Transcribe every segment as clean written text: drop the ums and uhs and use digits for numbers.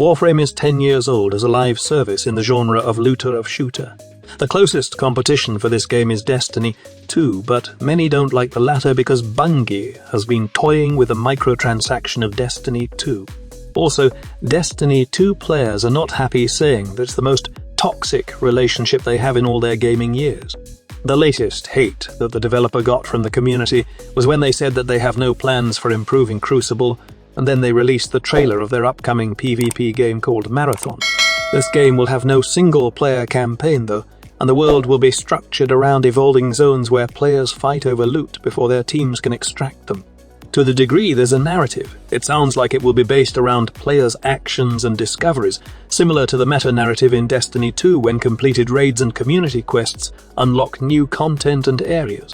Warframe is 10 years old as a live service in the genre of looter of shooter. The closest competition for this game is Destiny 2, but many don't like the latter because Bungie has been toying with the microtransaction of Destiny 2. Also, Destiny 2 players are not happy, saying that it's the most toxic relationship they have in all their gaming years. The latest hate that the developer got from the community was when they said that they have no plans for improving Crucible, and then they released the trailer of their upcoming PvP game called Marathon. This game will have no single-player campaign though, and the world will be structured around evolving zones where players fight over loot before their teams can extract them. To the degree there's a narrative, it sounds like it will be based around players' actions and discoveries, similar to the meta-narrative in Destiny 2 when completed raids and community quests unlock new content and areas.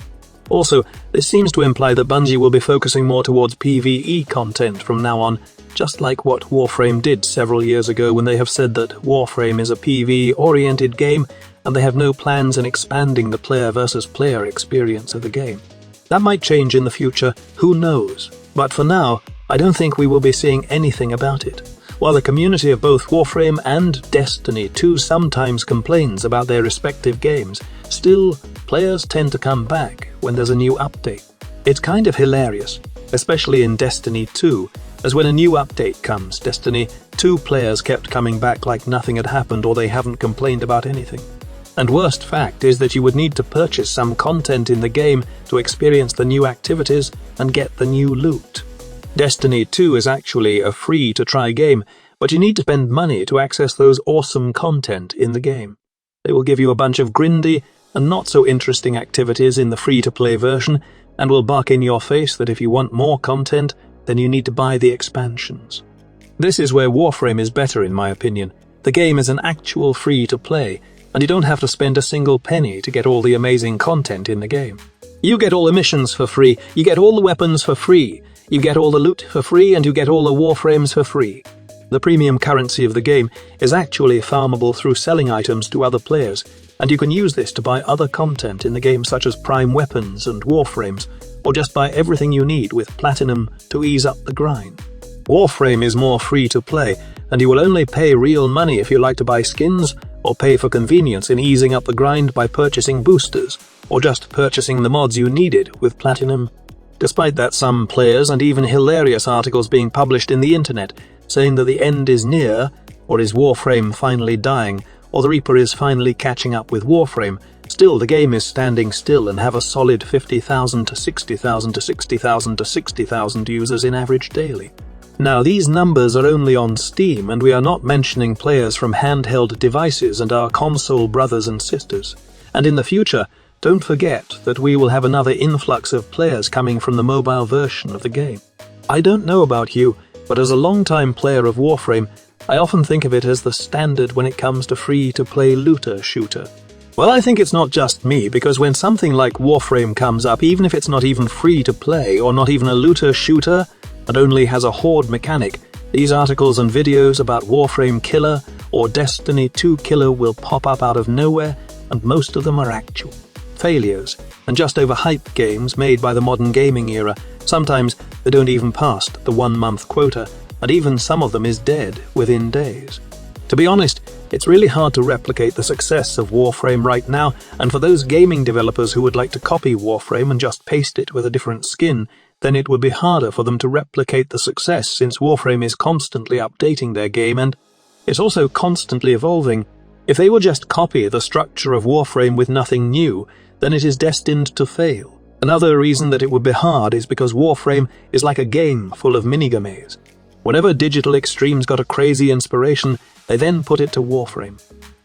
Also, this seems to imply that Bungie will be focusing more towards PvE content from now on, just like what Warframe did several years ago when they have said that Warframe is a PvE-oriented game and they have no plans in expanding the player versus player experience of the game. That might change in the future, who knows, but for now, I don't think we will be seeing anything about it. While the community of both Warframe and Destiny 2 sometimes complains about their respective games, still, players tend to come back when there's a new update. It's kind of hilarious, especially in Destiny 2, as when a new update comes, Destiny 2 players kept coming back like nothing had happened or they haven't complained about anything. And worst fact is that you would need to purchase some content in the game to experience the new activities and get the new loot. Destiny 2 is actually a free-to-try game, but you need to spend money to access those awesome content in the game. They will give you a bunch of grindy and not-so-interesting activities in the free-to-play version, and will bark in your face that if you want more content, then you need to buy the expansions. This is where Warframe is better in my opinion. The game is an actual free-to-play, and you don't have to spend a single penny to get all the amazing content in the game. You get all the missions for free, you get all the weapons for free, you get all the loot for free, and you get all the Warframes for free. The premium currency of the game is actually farmable through selling items to other players, and you can use this to buy other content in the game such as prime weapons and Warframes, or just buy everything you need with platinum to ease up the grind. Warframe is more free to play, and you will only pay real money if you like to buy skins, or pay for convenience in easing up the grind by purchasing boosters, or just purchasing the mods you needed with platinum. Despite that, some players and even hilarious articles being published in the internet saying that the end is near, or is Warframe finally dying, or the Reaper is finally catching up with Warframe, still the game is standing still and have a solid 50,000 to 60,000 to 60,000 to 60,000 users in average daily. Now, these numbers are only on Steam, and we are not mentioning players from handheld devices and our console brothers and sisters. And in the future, don't forget that we will have another influx of players coming from the mobile version of the game. I don't know about you, but as a long-time player of Warframe, I often think of it as the standard when it comes to free-to-play looter shooter. Well, I think it's not just me, because when something like Warframe comes up, even if it's not even free-to-play or not even a looter shooter, and only has a horde mechanic, these articles and videos about Warframe Killer or Destiny 2 Killer will pop up out of nowhere, and most of them are actual failures and just overhyped games made by the modern gaming era. Sometimes they don't even pass the 1-month quota, and even some of them is dead within days. To be honest, it's really hard to replicate the success of Warframe right now, and for those gaming developers who would like to copy Warframe and just paste it with a different skin, then it would be harder for them to replicate the success since Warframe is constantly updating their game and it's also constantly evolving. If they will just copy the structure of Warframe with nothing new, then it is destined to fail. Another reason that it would be hard is because Warframe is like a game full of minigames. Whenever Digital Extremes got a crazy inspiration, they then put it to Warframe.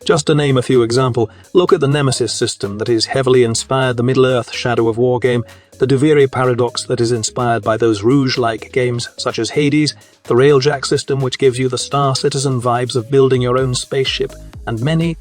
Just to name a few examples, look at the Nemesis system that is heavily inspired the Middle-earth Shadow of War game, the Duviri paradox that is inspired by those Rouge-like games such as Hades, the Railjack system which gives you the Star Citizen vibes of building your own spaceship, and many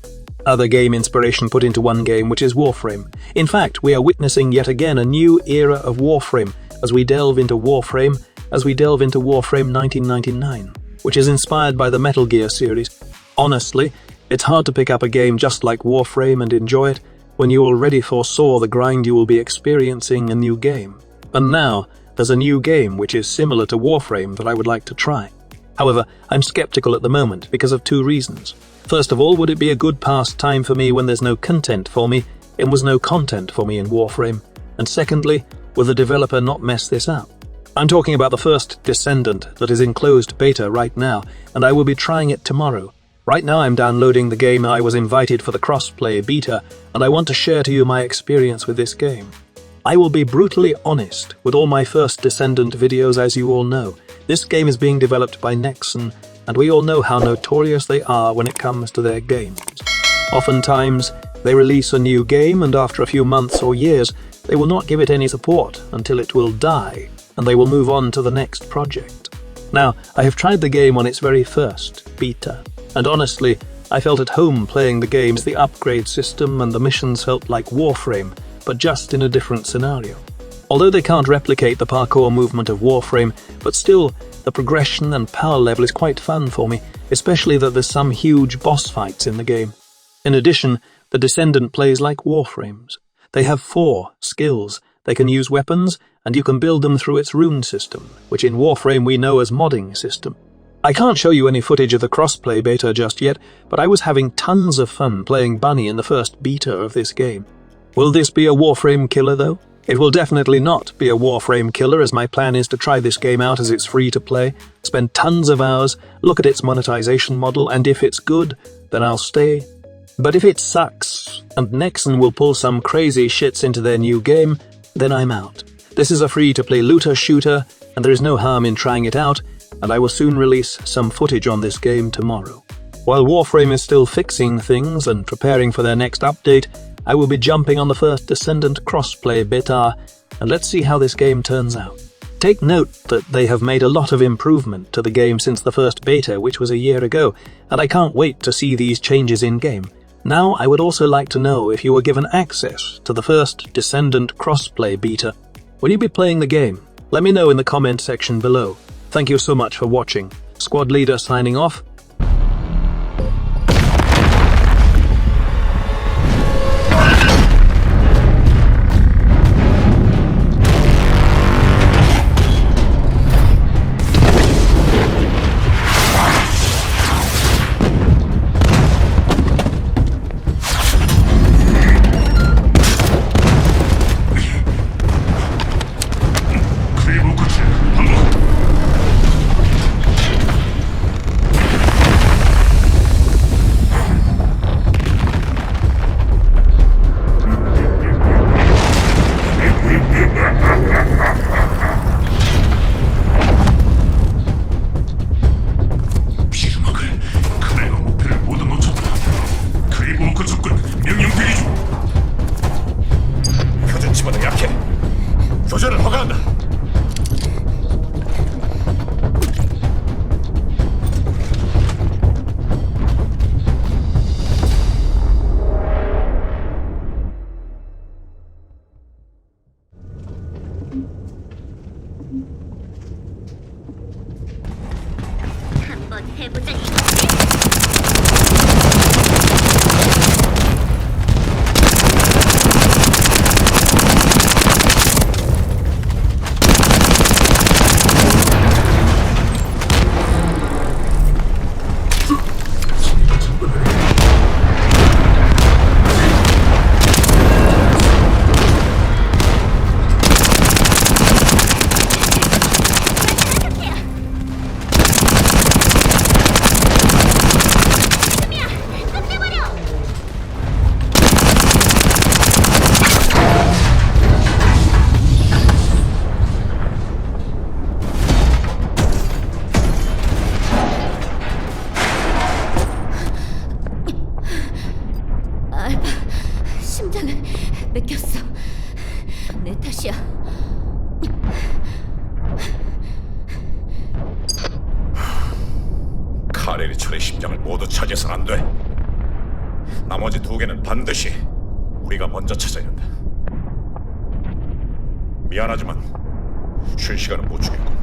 other game inspiration put into one game, which is Warframe. In fact, we are witnessing yet again a new era of Warframe as we delve into Warframe 1999, which is inspired by the Metal Gear series. Honestly, it's hard to pick up a game just like Warframe and enjoy it when you already foresaw the grind you will be experiencing a new game. And now, there's a new game which is similar to Warframe that I would like to try. However, I'm skeptical at the moment because of two reasons. First of all, would it be a good pastime for me when there's no content for me? It was no content for me in Warframe. And secondly, will the developer not mess this up? I'm talking about the first Descendant that is in closed beta right now, and I will be trying it tomorrow. Right now I'm downloading the game. I was invited for the crossplay beta, and I want to share to you my experience with this game. I will be brutally honest with all my first Descendant videos. As you all know, this game is being developed by Nexon, and we all know how notorious they are when it comes to their games. Oftentimes, they release a new game, and after a few months or years, they will not give it any support until it will die, and they will move on to the next project. Now, I have tried the game on its very first beta, and honestly, I felt at home playing the games. The upgrade system and the missions felt like Warframe, but just in a different scenario. Although they can't replicate the parkour movement of Warframe, but still, the progression and power level is quite fun for me, especially that there's some huge boss fights in the game. In addition, the Descendant plays like Warframes. They have 4 skills. They can use weapons, and you can build them through its rune system, which in Warframe we know as modding system. I can't show you any footage of the crossplay beta just yet, but I was having tons of fun playing Bunny in the first beta of this game. Will this be a Warframe killer though? It will definitely not be a Warframe killer, as my plan is to try this game out as it's free to play, spend tons of hours, look at its monetization model, and if it's good, then I'll stay. But if it sucks, and Nexon will pull some crazy shits into their new game, then I'm out. This is a free-to-play looter shooter, and there is no harm in trying it out, and I will soon release some footage on this game tomorrow. While Warframe is still fixing things and preparing for their next update, I will be jumping on the first Descendant crossplay beta, and let's see how this game turns out. Take note that they have made a lot of improvement to the game since the first beta, which was a year ago, and I can't wait to see these changes in-game. Now, I would also like to know if you were given access to the first Descendant crossplay beta. Will you be playing the game? Let me know in the comment section below. Thank you so much for watching. Squad Leader signing off. 교전을 허가한다. 한번 해보자. 심장을 뺏겼어. 내 탓이야. 카레리철의 심장을 모두 차지해선 안 돼. 나머지 2개는 반드시 우리가 먼저 찾아야 한다. 미안하지만 쉴 시간은 못 주겠고.